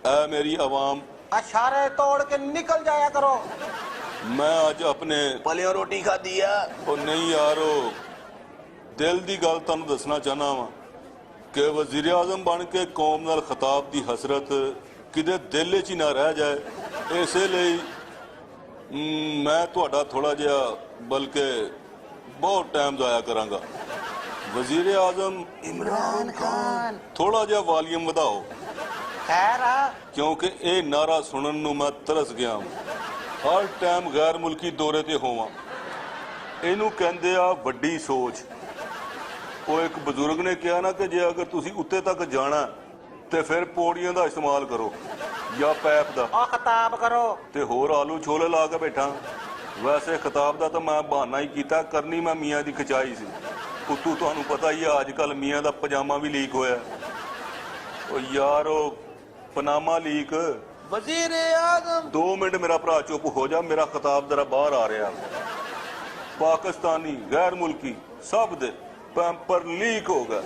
ਐ ਮੇਰੀ ਆਵਾਮ, ਇਸ਼ਾਰੇ ਤੋੜ ਕੇ ਨਿਕਲ ਜਾਇਆ ਕਰੋ। ਮੈਂ ਅੱਜ ਆਪਣੇ ਪਲਿਓ ਰੋਟੀ ਖਾਦੀ ਆ। ਉਹ ਨਹੀਂ ਯਾਰ, ਉਹ ਦਿਲ ਦੀ ਗੱਲ ਤੁਹਾਨੂੰ ਦੱਸਣਾ ਚਾਹਨਾ ਵਾਂ ਕਿ ਵਜ਼ੀਰ ਆਜ਼ਮ ਬਣ ਕੇ ਕੌਮ ਨਾਲ ਖਿਤਾਬ ਦੀ ਹਸਰਤ ਕਿਤੇ ਦਿਲ 'ਚ ਹੀ ਨਾ ਰਹਿ ਜਾਏ। ਇਸੇ ਲਈ ਮੈਂ ਤੁਹਾਡਾ ਥੋੜਾ ਜਿਹਾ ਬਲਕਿ ਬਹੁਤ ਟਾਈਮ ਜ਼ਾਇਆ ਕਰਾਂਗਾ। ਵਜ਼ੀਰ ਆਜ਼ਮ ਇਮਰਾਨ ਖਾਨ, ਥੋੜਾ ਜਿਹਾ ਵਾਲੀਅਮ ਵਧਾਓ, ਖੈਰ ਆ। ਕਿਉਂਕਿ ਇਹ ਨਾਰਾ ਸੁਣਨ ਨੂੰ ਮੈਂ ਤਰਸ ਗਿਆ। ਹਰ ਟਾਈਮ ਗੈਰ ਮੁਲਕੀ ਦੌਰੇ ਤੇ ਹੋਵਾਂ, ਇਹਨੂੰ ਕਹਿੰਦੇ ਆ ਵੱਡੀ ਸੋਚ। ਉਹ ਇੱਕ ਬਜ਼ੁਰਗ ਨੇ ਕਿਹਾ ਨਾ ਕਿ ਜੇ ਅਗਰ ਤੁਸੀਂ ਉੱਤੇ ਤੱਕ ਜਾਣਾ ਤੇ ਫਿਰ ਪੌੜੀਆਂ ਦਾ ਇਸਤੇਮਾਲ ਕਰੋ ਜਾਂ ਪੈਪ ਦਾ। ਉਹ ਖਿਤਾਬ ਕਰੋ। ਤੇ ਹੋਰ ਆਲੂ ਛੋਲੇ ਲਾ ਕੇ ਬੈਠਾ। ਵੈਸੇ ਖਿਤਾਬ ਦਾ ਤਾਂ ਮੈਂ ਬਹਾਨਾ ਹੀ ਕੀਤਾ, ਕਰਨੀ ਮੈਂ ਮੀਆਂ ਦੀ ਖਿਚਾਈ ਸੀ। ਉੱਤੋਂ ਤੁਹਾਨੂੰ ਪਤਾ ਹੀ ਆ ਅੱਜ ਕੱਲ ਮੀਆਂ ਦਾ ਪਜਾਮਾ ਵੀ ਲੀਕ ਹੋਇਆ। ਉਹ ਯਾਰ, ਉਹ ਪਨਾਮਾ ਲੀਕ। ਵਜ਼ੀਰ ਆਜ਼ਮ 2 ਮਿੰਟ ਮੇਰਾ ਭਰਾ ਚੁੱਪ ਹੋ ਜਾ, ਮੇਰਾ ਖਿਤਾਬ ਜ਼ਰਾ ਬਾਹਰ ਆ ਰਿਹਾ। ਪਾਕਿਸਤਾਨੀ ਗੈਰ ਮੁਲਕੀ ਸਭ ਦੇ ਪੈਂਪਰ ਲੀਕ ਹੋ ਗਏ।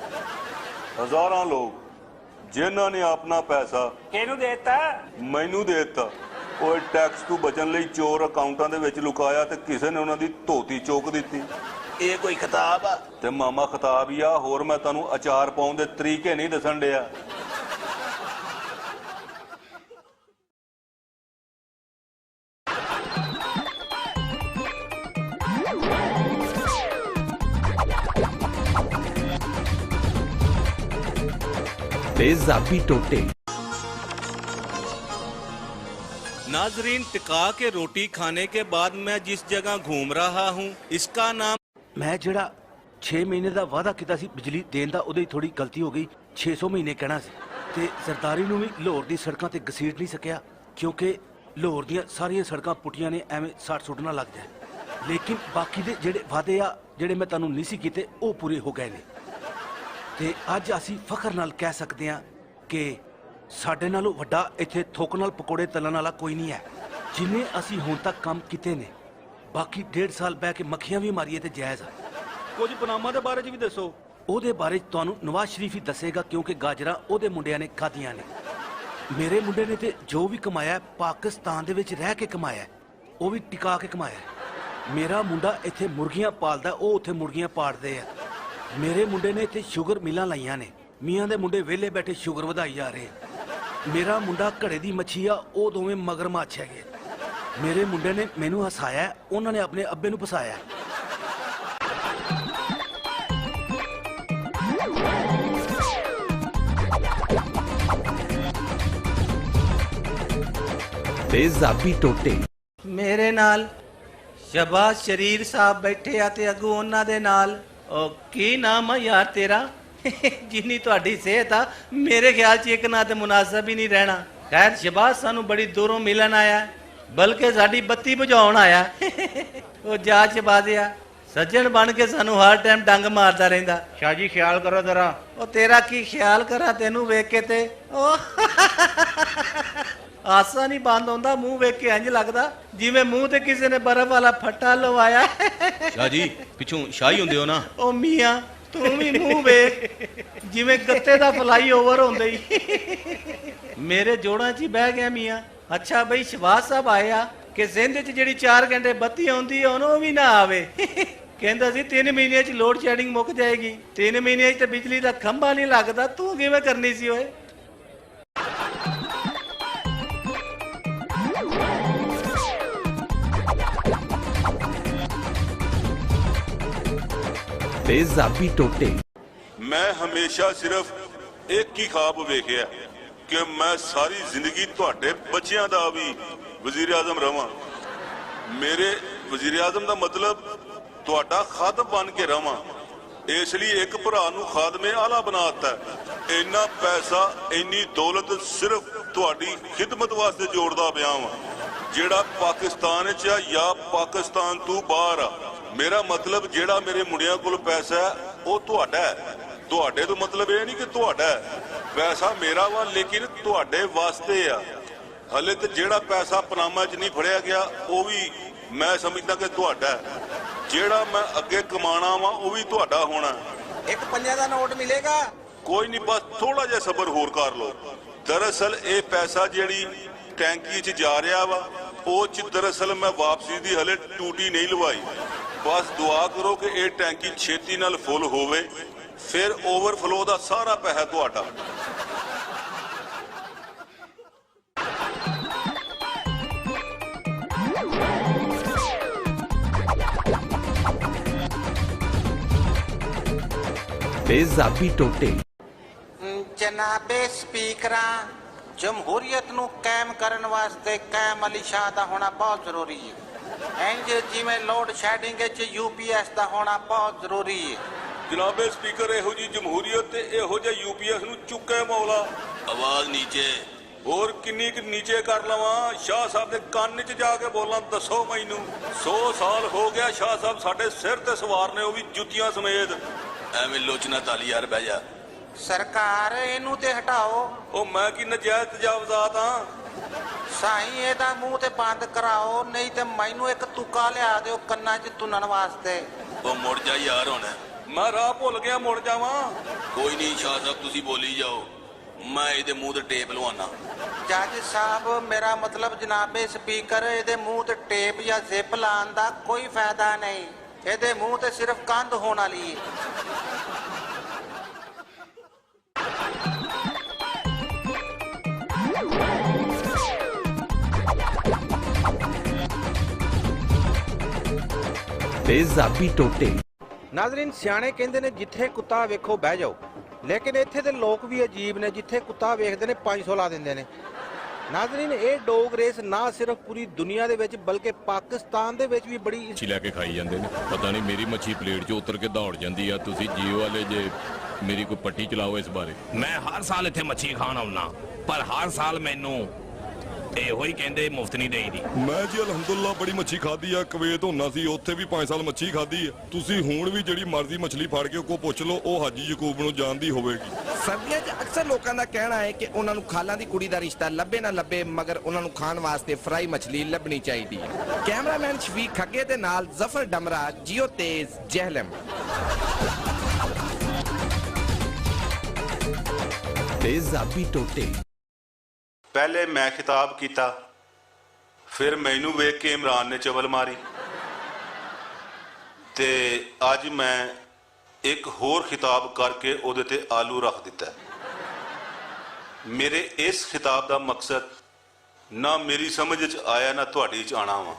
ਹਜ਼ਾਰਾਂ ਲੋਕ ਜਿਨ੍ਹਾਂ ਨੇ ਆਪਣਾ ਪੈਸਾ ਕਿਹਨੂੰ ਦੇਤਾ? ਮੈਨੂੰ ਦੇ ਦਿੱਤਾ। ਉਹ ਟੈਕਸ ਤੋਂ ਬਚਣ ਲਈ ਚੋਰ ਅਕਾਊਂਟਾਂ ਦੇ ਵਿੱਚ ਲੁਕਾਇਆ ਤੇ ਕਿਸੇ ਨੇ ਉਹਨਾਂ ਦੀ ਧੋਤੀ ਚੋਕ ਦਿੱਤੀ। ਇਹ ਕੋਈ ਖਿਤਾਬ ਆ? ਤੇ ਮਾਮਾ ਖਿਤਾਬ ਹੀ ਆ, ਹੋਰ ਮੈਂ ਤੁਹਾਨੂੰ ਅਚਾਰ ਪਾਉਣ ਦੇ ਤਰੀਕੇ ਨਹੀਂ ਦੱਸਣ ਡਿਆ। तेजाबी टोटे नाजरीन, टिका के रोटी खाने के बाद मैं जिस जगह घूम रहा हूँ इसका नाम ਮੈਂ ਜਿਹੜਾ 6 ਮਹੀਨੇ ਦਾ ਵਾਅਦਾ ਕੀਤਾ ਸੀ ਬਿਜਲੀ ਦੇਣ ਦਾ, ਉਹਦੀ ਥੋੜੀ ਗਲਤੀ ਹੋ ਗਈ। 600 ਮਹੀਨੇ ਕਹਿਣਾ ਸੀ ਤੇ ਸਰਦਾਰੀ ਨੂੰ ਵੀ ਲਾਹੌਰ ਦੀ ਸੜਕਾਂ ਤੇ ਘਸੀਟ ਨਹੀਂ ਸਕਿਆ ਕਿਉਂਕਿ ਲਾਹੌਰ ਦੀਆਂ ਸਾਰੀਆਂ ਸੜਕਾਂ ਪੁੱਟੀਆਂ ਨੇ, ਐਵੇਂ ਸੱਟ ਸੁੱਟ ਨਾ ਲੱਗ ਜਾਏ। ਲੇਕਿਨ ਬਾਕੀ ਦੇ ਜਿਹੜੇ ਵਾਅਦੇ ਆ ਜਿਹੜੇ ਮੈਂ ਤੁਹਾਨੂੰ ਨਹੀਂ ਸੀ ਕੀਤੇ ਉਹ ਪੂਰੇ ਹੋ ਗਏ ਨੇ ਤੇ ਅੱਜ ਅਸੀਂ ਫਖਰ ਨਾਲ ਕਹਿ ਸਕਦੇ ਹਾਂ ਕਿ ਸਾਡੇ ਨਾਲੋਂ ਵੱਡਾ ਇੱਥੇ ਥੁੱਕ ਨਾਲ ਪਕੌੜੇ ਤਲਣ ਵਾਲਾ ਕੋਈ ਨਹੀਂ ਹੈ। ਜਿੰਨੇ ਅਸੀਂ ਹੁਣ ਤੱਕ ਕੰਮ ਕੀਤੇ ਨੇ, ਬਾਕੀ 1.5 ਸਾਲ ਬਹਿ ਕੇ ਮੱਖੀਆਂ ਵੀ ਮਾਰੀਏ ਤੇ ਜਾਇਜ਼ ਆ। ਕੁਝ ਪਨਾਮਾ ਦੇ ਬਾਰੇ 'ਚ ਵੀ ਦੱਸੋ। ਉਹਦੇ ਬਾਰੇ 'ਚ ਤੁਹਾਨੂੰ ਨਵਾਜ਼ ਸ਼ਰੀਫ ਹੀ ਦੱਸੇਗਾ ਕਿਉਂਕਿ ਗਾਜਰਾਂ ਉਹਦੇ ਮੁੰਡਿਆਂ ਨੇ ਖਾਧੀਆਂ ਨੇ। ਮੇਰੇ ਮੁੰਡੇ ਨੇ ਤੇ ਜੋ ਵੀ ਕਮਾਇਆ ਪਾਕਿਸਤਾਨ ਦੇ ਵਿੱਚ ਰਹਿ ਕੇ ਕਮਾਇਆ, ਉਹ ਵੀ ਟਿਕਾ ਕੇ ਕਮਾਇਆ। ਮੇਰਾ ਮੁੰਡਾ ਇੱਥੇ ਮੁਰਗੀਆਂ ਪਾਲਦਾ, ਉਹ ਉੱਥੇ ਮੁਰਗੀਆਂ ਪਾੜਦੇ ਆ। ਮੇਰੇ ਮੁੰਡੇ ਨੇ ਇੱਥੇ ਸ਼ੂਗਰ ਮਿਲਾਂ ਲਾਈਆਂ ਨੇ, ਮੀਆਂ ਦੇ ਮੁੰਡੇ ਵਿਹਲੇ ਬੈਠੇ ਸ਼ੂਗਰ ਵਧਾਈ ਜਾ ਰਹੇ। ਮੇਰਾ ਮੁੰਡਾ ਘੜੇ ਦੀ ਮੱਛੀ ਆ, ਉਹ ਦੋਵੇਂ ਮਗਰਮੱਛ ਹੈਗੇ। ਮੇਰੇ ਮੁੰਡੇ ਨੇ ਮੈਨੂੰ ਹਸਾਇਆ, ਉਹਨਾਂ ਨੇ ਆਪਣੇ ਅੱਬੇ ਨੂੰ ਫਸਾਇਆ। ਤੇਜ਼ਾਬੀ ਟੋਟੇ ਮੇਰੇ ਨਾਲ ਸ਼ਬਾਜ਼ ਸ਼ਰੀਰ ਸਾਹਿਬ ਬੈਠੇ ਆ ਤੇ ਅੱਗੋਂ ਉਹਨਾਂ ਦੇ ਨਾਲ ਉਹ ਕੀ ਨਾਮ ਆ ਯਾਰ ਤੇਰਾ ਜਿੰਨੀ ਤੁਹਾਡੀ ਸਿਹਤ ਆ, ਮੇਰੇ ਖਿਆਲ 'ਚ ਇੱਕ ਨਾ ਤੇ ਮੁਨਾਸਬ ਹੀ ਨਹੀਂ ਰਹਿਣਾ। ਖੈਰ ਸ਼ਬਾਜ਼ ਸਾਨੂੰ ਬੜੀ ਦੂਰੋਂ ਮਿਲਣ ਆਇਆ, ਬਲਕਿ ਸਾਡੀ ਬੱਤੀ ਬੁਝਾਉਣ ਆਇਆ। ਉਹ ਜਾ ਸ਼ਬਾਜ਼ਿਆ, ਸੱਜਣ ਬਣ ਕੇ ਸਾਨੂੰ ਹਰ ਟਾਈਮ ਡੰਗ ਮਾਰਦਾ ਰਹਿੰਦਾ। ਸ਼ਾਹ ਜੀ ਖਿਆਲ ਕਰੋ ਜ਼ਰਾ। ਉਹ ਤੇਰਾ ਕੀ ਖਿਆਲ ਕਰਾਂ, ਤੈਨੂੰ ਵੇਖ ਕੇ ਤੇ ਉਹ ਆਸਾ ਨਹੀਂ ਬੰਦ ਹੁੰਦਾ। ਮੂੰਹ ਵੇਖ ਕੇ ਇੰਜ ਲੱਗਦਾ ਜਿਵੇਂ ਮੂੰਹ ਤੇ ਕਿਸੇ ਨੇ ਬਰਫ਼ ਵਾਲਾ ਫੱਟਾ ਲਵਾਇਆ। ਸ਼ਾਹ ਜੀ ਪਿੱਛੋਂ ਸ਼ਾਹੀ ਹੁੰਦੇ ਹੋ ਨਾ। ਉਹ ਮੀਆਂ ਤੂੰ ਵੀ ਮੂੰਹ ਵੇਖ ਜਿਵੇਂ ਗੱਤੇ ਦਾ ਫਲਾਈ ਓਵਰ ਹੁੰਦਾ ਹੀ। ਮੇਰੇ ਜੋੜਾਂ 'ਚ ਹੀ ਬਹਿ ਗਿਆ ਮੀਆਂ। ਅੱਛਾ ਬਈ ਸ਼ਬਾਜ਼ ਸਾਹਿਬ ਆਏ ਆ ਕਿ ਜ਼ਿੰਦ 'ਚ ਜਿਹੜੀ 4 ਘੰਟੇ ਬੱਤੀ ਆਉਂਦੀ ਆ ਉਹਨੂੰ ਵੀ ਨਾ ਆਵੇ। ਕਹਿੰਦਾ ਸੀ 3 ਮਹੀਨਿਆਂ 'ਚ ਲੋਡ ਸ਼ੈਡਿੰਗ ਮੁੱਕ ਜਾਏਗੀ। 3 ਮਹੀਨਿਆਂ 'ਚ ਤੇ ਬਿਜਲੀ ਦਾ ਖੰਭਾ ਨਹੀਂ ਲੱਗਦਾ। ਤੂੰ ਕਿਵੇਂ ਕਰਨੀ ਸੀ ਓਏ? ਤੇਜ਼ਾਬੀ ਟੋਟੇ ਮੈਂ ਹਮੇਸ਼ਾ ਸਿਰਫ ਇੱਕ ਹੀ ਖਾਬ ਵੇਖਿਆ ਕਿ ਮੈਂ ਸਾਰੀ ਜ਼ਿੰਦਗੀ ਤੁਹਾਡੇ ਬੱਚਿਆਂ ਦਾ ਵੀ ਵਜ਼ੀਰ ਆਜ਼ਮ ਰਵਾਂ। ਮੇਰੇ ਵਜ਼ੀਰ ਆਜ਼ਮ ਦਾ ਮਤਲਬ ਤੁਹਾਡਾ ਖਾਦਮ ਬਣ ਕੇ ਰਵਾਂ। ਇਸ ਲਈ ਇੱਕ ਭਰਾ ਨੂੰ ਖਾਦਮੇ ਆਲਾ ਬਣਾਤਾ। ਇੰਨਾ ਪੈਸਾ ਇੰਨੀ ਦੌਲਤ ਸਿਰਫ ਤੁਹਾਡੀ ਖਿਦਮਤ ਵਾਸਤੇ ਜੋੜਦਾ ਪਿਆ ਵਾਂ, ਜਿਹੜਾ ਪਾਕਿਸਤਾਨ 'ਚ ਆ ਜਾਂ ਪਾਕਿਸਤਾਨ ਤੋਂ ਬਾਹਰ ਆ। ਮੇਰਾ ਮਤਲਬ ਜਿਹੜਾ ਮੇਰੇ ਮੁੰਡਿਆਂ ਕੋਲ ਪੈਸਾ ਹੈ ਉਹ ਤੁਹਾਡਾ ਹੈ। ਤੁਹਾਡੇ ਤੋਂ ਮਤਲਬ ਇਹ ਨਹੀਂ ਕਿ ਤੁਹਾਡਾ ਹੈ, ਪੈਸਾ ਮੇਰਾ ਵਾ ਲੇਕਿਨ ਤੁਹਾਡੇ ਵਾਸਤੇ ਆ। ਹਲੇ ਤੇ ਜਿਹੜਾ ਪੈਸਾ ਪਨਾਮਾ 'ਚ ਨਹੀਂ ਫੜਿਆ ਗਿਆ ਉਹ ਵੀ ਮੈਂ ਸਮਝਦਾ ਕਿ ਤੁਹਾਡਾ ਹੈ। ਜਿਹੜਾ ਮੈਂ ਅੱਗੇ ਕਮਾਣਾ ਵਾ ਉਹ ਵੀ ਤੁਹਾਡਾ ਹੋਣਾ। ਇੱਕ 5 ਦਾ ਨੋਟ ਮਿਲੇਗਾ। ਕੋਈ ਨਹੀਂ, ਬਸ ਥੋੜਾ ਜਿਹਾ ਸਬਰ ਹੋਰ ਕਰ ਲਓ। ਦਰਅਸਲ ਇਹ ਪੈਸਾ ਜਿਹੜੀ ਟੈਂਕੀ 'ਚ ਜਾ ਰਿਹਾ ਵਾ ਉਹ 'ਚ ਦਰਅਸਲ ਮੈਂ ਵਾਪਸੀ ਦੀ ਹਲੇ ਟੂਟੀ ਨਹੀਂ ਲਵਾਈ। ਬਸ ਦੁਆ ਕਰੋ ਕਿ ਇਹ ਟੈਂਕੀ ਛੇਤੀ ਨਾਲ ਫੁੱਲ ਹੋਵੇ, ਫਿਰ ਓਵਰਫਲੋ ਦਾ ਸਾਰਾ ਪੈਸਾ ਤੁਹਾਡਾ। ਤੇਜ਼ਾਬੀ ਟੋਟੇ ਜਨਾਬੇ ਸਪੀਕਰਾਂ, ਜਮਹੂਰੀਅਤ ਨੂੰ ਕਾਇਮ ਕਰਨ ਵਾਸਤੇ ਕਾਇਮ ਅਲੀ ਸ਼ਾਹ ਦਾ ਹੋਣਾ ਬਹੁਤ ਜ਼ਰੂਰੀ ਹੈ। ਇੰਜ ਜਿਵੇਂ ਲੋਡ ਸ਼ੈਡਿੰਗ 'ਚ UPS ਦਾ ਹੋਣਾ ਬਹੁਤ ਜ਼ਰੂਰੀ ਹੈ। ਜਨਾਬੇ ਸਪੀਕਰ, ਇਹੋ ਜੀ ਜਮਹੂਰੀਅਤ ਤੇ ਇਹੋ ਜਿਹਾ UPS ਨੂੰ ਚੁੱਕੇ ਮੌਲਾ। ਆਵਾਜ਼ ਨੀਚੇ ਹੋਰ ਕਿੰਨੀ ਕੁ ਨੀਚੇ ਕਰ ਲਵਾਂ? ਸ਼ਾਹ ਸਾਹਿਬ ਦੇ ਕੰਨ 'ਚ ਜਾ ਕੇ ਬੋਲਾਂ? ਦੱਸੋ ਮੈਨੂੰ। 100 ਸਾਲ ਹੋ ਗਿਆ ਸ਼ਾਹ ਸਾਹਿਬ ਸਾਡੇ ਸਿਰ ਤੇ ਸਵਾਰ ਨੇ, ਉਹ ਵੀ ਜੁੱਤੀਆਂ ਸਮੇਤ। ਐਵੇਂ ਲੋਚਨਾ ਤਾਲੀ ਯਾਰ, ਬਹਿ ਜਾ। ਸਰਕਾਰ ਇਹਨੂੰ ਤੇ ਹਟਾਓ। ਉਹ ਮੈਂ ਕੀ ਨਜਾਇਜ਼ ਤਜਾਵਜ਼ਾਤ ਆ? ਸਾਈਂ ਇਹਦਾ ਮੂੰਹ ਤੇ ਬੰਦ ਕਰਾਓ, ਨਹੀਂ ਤੇ ਮੈਨੂੰ ਇੱਕ ਤੁੱਕਾ ਲਿਆ ਦਿਓ ਕੰਨਾਂ 'ਚ ਤੁੰਨਣ ਵਾਸਤੇ। ਉਹ ਮੁੜ ਜਾ ਯਾਰ, ਹੁਣ ਮੈਂ ਰਾਹ ਭੁੱਲ ਗਿਆ, ਮੁੜ ਜਾਵਾਂ। ਕੋਈ ਨਹੀਂ ਸ਼ਾਹ ਸਾਹਿਬ, ਤੁਸੀਂ ਬੋਲੀ ਜਾਓ, ਮੈਂ ਇਹਦੇ ਮੂੰਹ ਤੇ ਟੇਪ ਲਵਾਉਣਾ। ਜੱਜ ਸਾਹਿਬ, ਮੇਰਾ ਮਤਲਬ ਜਨਾਬੇ ਸਪੀਕਰ, ਇਹਦੇ ਮੂੰਹ ਤੇ ਟੇਪ ਜਾਂ ਜ਼ਿਪ ਲਾਉਣ ਦਾ ਕੋਈ ਫਾਇਦਾ ਨਹੀਂ। ਇਹਦੇ ਮੂੰਹ ਤੇ ਸਿਰਫ ਕੰਧ ਹੋਣ ਵਾਲੀ ਹੈ। ਤੇਜ਼ਾਬੀ ਟੋਟੇ ਨਾਜ਼ਰੀਨ, ਸਿਆਣੇ ਕਹਿੰਦੇ ਨੇ ਜਿੱਥੇ ਕੁੱਤਾ ਵੇਖੋ ਬਹਿ ਜਾਓ, ਲੇਕਿਨ ਇੱਥੇ ਦੇ ਲੋਕ ਵੀ ਅਜੀਬ ਨੇ। ਜਿੱਥੇ ਕੁੱਤਾ ਵੇਖਦੇ ਨੇ 500 ਲਾ ਦਿੰਦੇ ਨੇ। ਨਾਜ਼ਰੀਨ ਇਹ ਡੋਗ ਰੇਸ ਨਾ ਸਿਰਫ ਪੂਰੀ ਦੁਨੀਆ ਦੇ ਵਿੱਚ ਬਲਕਿ ਪਾਕਿਸਤਾਨ ਦੇ ਵਿੱਚ ਵੀ ਬੜੀ ਮੱਛੀ ਲੈ ਕੇ ਖਾਈ ਜਾਂਦੇ ਨੇ ਪਤਾ ਨਹੀਂ ਮੇਰੀ ਮੱਛੀ ਪਲੇਟ 'ਚ ਉਤਰ ਕੇ ਦੌੜ ਜਾਂਦੀ ਆ ਤੁਸੀਂ ਜੀਓ ਵਾਲੇ ਜੇ ਮੇਰੀ ਕੋਈ ਪੱਟੀ ਚਲਾਓ ਇਸ ਬਾਰੇ ਮੈਂ ਹਰ ਸਾਲ ਇੱਥੇ ਮੱਛੀ ਖਾਣ ਆਉਣਾ ਪਰ ਹਰ ਸਾਲ ਮੈਨੂੰ ਇਹੋ ਹੀ ਕਹਿੰਦੇ ਮੁਫਤ ਨਹੀਂ ਦੇਈਦੀ ਮੈਂ ਜੀ ਅਲਹਮਦੁਲਿਲਾ ਬੜੀ ਮੱਛੀ ਖਾਦੀ ਆ ਕੁਵੈਤ ਹੋਣਾ ਸੀ ਉੱਥੇ ਵੀ 5 ਸਾਲ ਮੱਛੀ ਖਾਦੀ ਆ ਤੁਸੀਂ ਹੁਣ ਵੀ ਜਿਹੜੀ ਮਰਜ਼ੀ ਮੱਛਲੀ ਫੜ ਕੇ ਕੋ ਪੁੱਛ ਲਓ ਉਹ ਹਾਜੀ ਯਕੂਬ ਨੂੰ ਜਾਣਦੀ ਹੋਵੇਗੀ ਸਰਦੀਆਂ 'ਚ ਅਕਸਰ ਲੋਕਾਂ ਦਾ ਕਹਿਣਾ ਹੈ ਕਿ ਉਹਨਾਂ ਨੂੰ ਖਾਲਾਂ ਦੀ ਕੁੜੀ ਦਾ ਰਿਸ਼ਤਾ ਲੱਭੇ ਨਾ ਲੱਭੇ ਮਗਰ ਉਹਨਾਂ ਨੂੰ ਖਾਣ ਵਾਸਤੇ ਫਰਾਈ ਮੱਛਲੀ ਲੱਭਣੀ ਚਾਹੀਦੀ ਹੈ ਕੈਮਰਾਮੈਨ ਸ਼ਫੀਕ ਖੱਗੇ ਦੇ ਨਾਲ ਜ਼ਫਰ ਡਮਰਾ ਜੀਓ ਤੇਜ਼ ਜਹਿਲਮ ਤੇਜ਼ਾਬੀ ਟੋਟੇ ਪਹਿਲੇ ਮੈਂ ਖਿਤਾਬ ਕੀਤਾ ਫਿਰ ਮੈਨੂੰ ਵੇਖ ਕੇ ਇਮਰਾਨ ਨੇ ਚਵਲ ਮਾਰੀ ਤੇ ਅੱਜ ਮੈਂ ਇੱਕ ਹੋਰ ਖਿਤਾਬ ਕਰਕੇ ਉਹਦੇ ਤੇ ਆਲੂ ਰੱਖ ਦਿੱਤਾ ਮੇਰੇ ਇਸ ਖਿਤਾਬ ਦਾ ਮਕਸਦ ਨਾ ਮੇਰੀ ਸਮਝ 'ਚ ਆਇਆ ਨਾ ਤੁਹਾਡੀ 'ਚ ਆਣਾ ਵਾ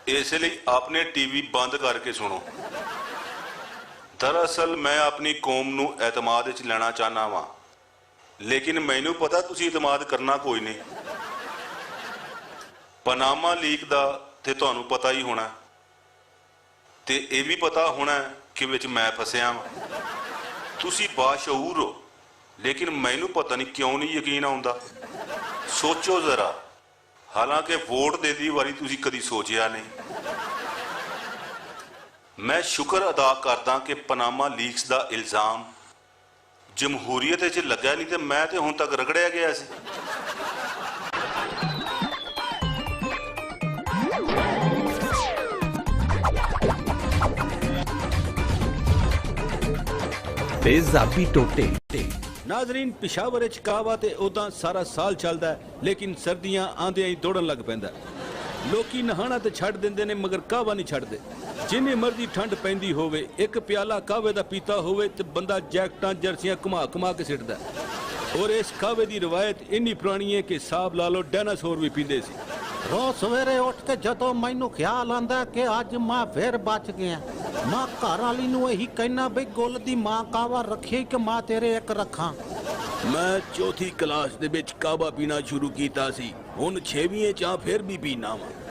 ਇਸ ਲਈ ਆਪਣੇ ਟੀਵੀ ਬੰਦ ਕਰਕੇ ਸੁਣੋ ਦਰਅਸਲ ਮੈਂ ਆਪਣੀ ਕੌਮ ਨੂੰ ਐਤਮਾਦ 'ਚ ਲੈਣਾ ਚਾਹਨਾ ਵਾਂ ਲੇਕਿਨ ਮੈਨੂੰ ਪਤਾ ਤੁਸੀਂ ਇਤਮਾਦ ਕਰਨਾ ਕੋਈ ਨਹੀਂ ਪਨਾਮਾ ਲੀਕ ਦਾ ਤੇ ਤੁਹਾਨੂੰ ਪਤਾ ਹੀ ਹੋਣਾ ਤੇ ਇਹ ਵੀ ਪਤਾ ਹੋਣਾ ਕਿ ਵਿੱਚ ਮੈਂ ਫਸਿਆ ਹਾਂ ਤੁਸੀਂ ਬਾਸ਼ਊਰ ਹੋ ਲੇਕਿਨ ਮੈਨੂੰ ਪਤਾ ਨਹੀਂ ਕਿਉਂ ਨਹੀਂ ਯਕੀਨ ਆਉਂਦਾ ਸੋਚੋ ਜ਼ਰਾ ਹਾਲਾਂਕਿ ਵੋਟ ਦੇ ਦੀ ਵਾਰੀ ਤੁਸੀਂ ਕਦੀ ਸੋਚਿਆ ਨਹੀਂ ਮੈਂ ਸ਼ੁਕਰ ਅਦਾ ਕਰਦਾ ਕਿ ਪਨਾਮਾ ਲੀਕਸ ਦਾ ਇਲਜ਼ਾਮ ਜਮਹੂਰੀਅਤ 'ਚ ਲੱਗਾ ਨਹੀਂ ਤੇ ਮੈਂ ਤੇ ਹੁਣ ਤੱਕ ਰਗੜਿਆ ਗਿਆ ਸੀ ਤੇਜ਼ਾਬੀ ਟੋਟੇ ਨਾਜ਼ਰੀਨ ਪਿਸ਼ਾਵਰ 'ਚ ਕਾਹਵਾ ਤੇ ਉਦਾਂ ਸਾਰਾ ਸਾਲ ਚੱਲਦਾ ਲੇਕਿਨ ਸਰਦੀਆਂ ਆਂਦਿਆਂ ਹੀ ਦੌੜਨ ਲੱਗ ਪੈਂਦਾ ਲੋਕੀ ਨਹਾਣਾ ਤੇ ਛੱਡ ਦਿੰਦੇ ਨੇ ਮਗਰ ਕਾਹਵਾ ਨਹੀਂ ਛੱਡਦੇ ਜਿੰਨੀ ਮਰਜ਼ੀ ਠੰਡ ਪੈਂਦੀ ਹੋਵੇ ਇੱਕ ਪਿਆਲਾ ਕਾਹਵੇ ਦਾ ਪੀਤਾ ਹੋਵੇ ਤੇ ਬੰਦਾ ਜੈਕਟਾਂ ਜਰਸੀਆਂ ਘੁਮਾ ਕੇ ਸਿੱਟਦਾ ਔਰ ਇਸ ਕਾਹਵੇ ਦੀ ਰਵਾਇਤ ਇੰਨੀ ਪੁਰਾਣੀ ਹੈ ਕਿ ਸਾਬ ਲਾ ਲਓ ਡਾਇਨਾਸੌਰ ਵੀ ਪੀਂਦੇ ਸੀ ਰੋਜ਼ ਸਵੇਰੇ ਉੱਠ ਕੇ ਜਦੋਂ ਮੈਨੂੰ ਖਿਆਲ ਆਂਦਾ ਕਿ ਅੱਜ ਮੈਂ ਫੇਰ ਬਚ ਗਿਆ ਮੈਂ ਘਰ ਵਾਲੀ ਨੂੰ ਇਹੀ ਕਹਿਣਾ ਬਈ ਗੁੱਲ ਦੀ ਮਾਂ ਕਾਹਵਾ ਰੱਖੀ ਕਿ ਮਾਂ ਤੇਰੇ ਇੱਕ ਰੱਖਾਂ ਮੈਂ ਚੌਥੀ ਕਲਾਸ ਦੇ ਵਿੱਚ ਕਾਹਵਾ ਪੀਣਾ ਸ਼ੁਰੂ ਕੀਤਾ ਸੀ ਹੁਣ 6ਵੀਂ 'ਚ ਆ ਫਿਰ ਵੀ ਪੀਣਾ ਵਾ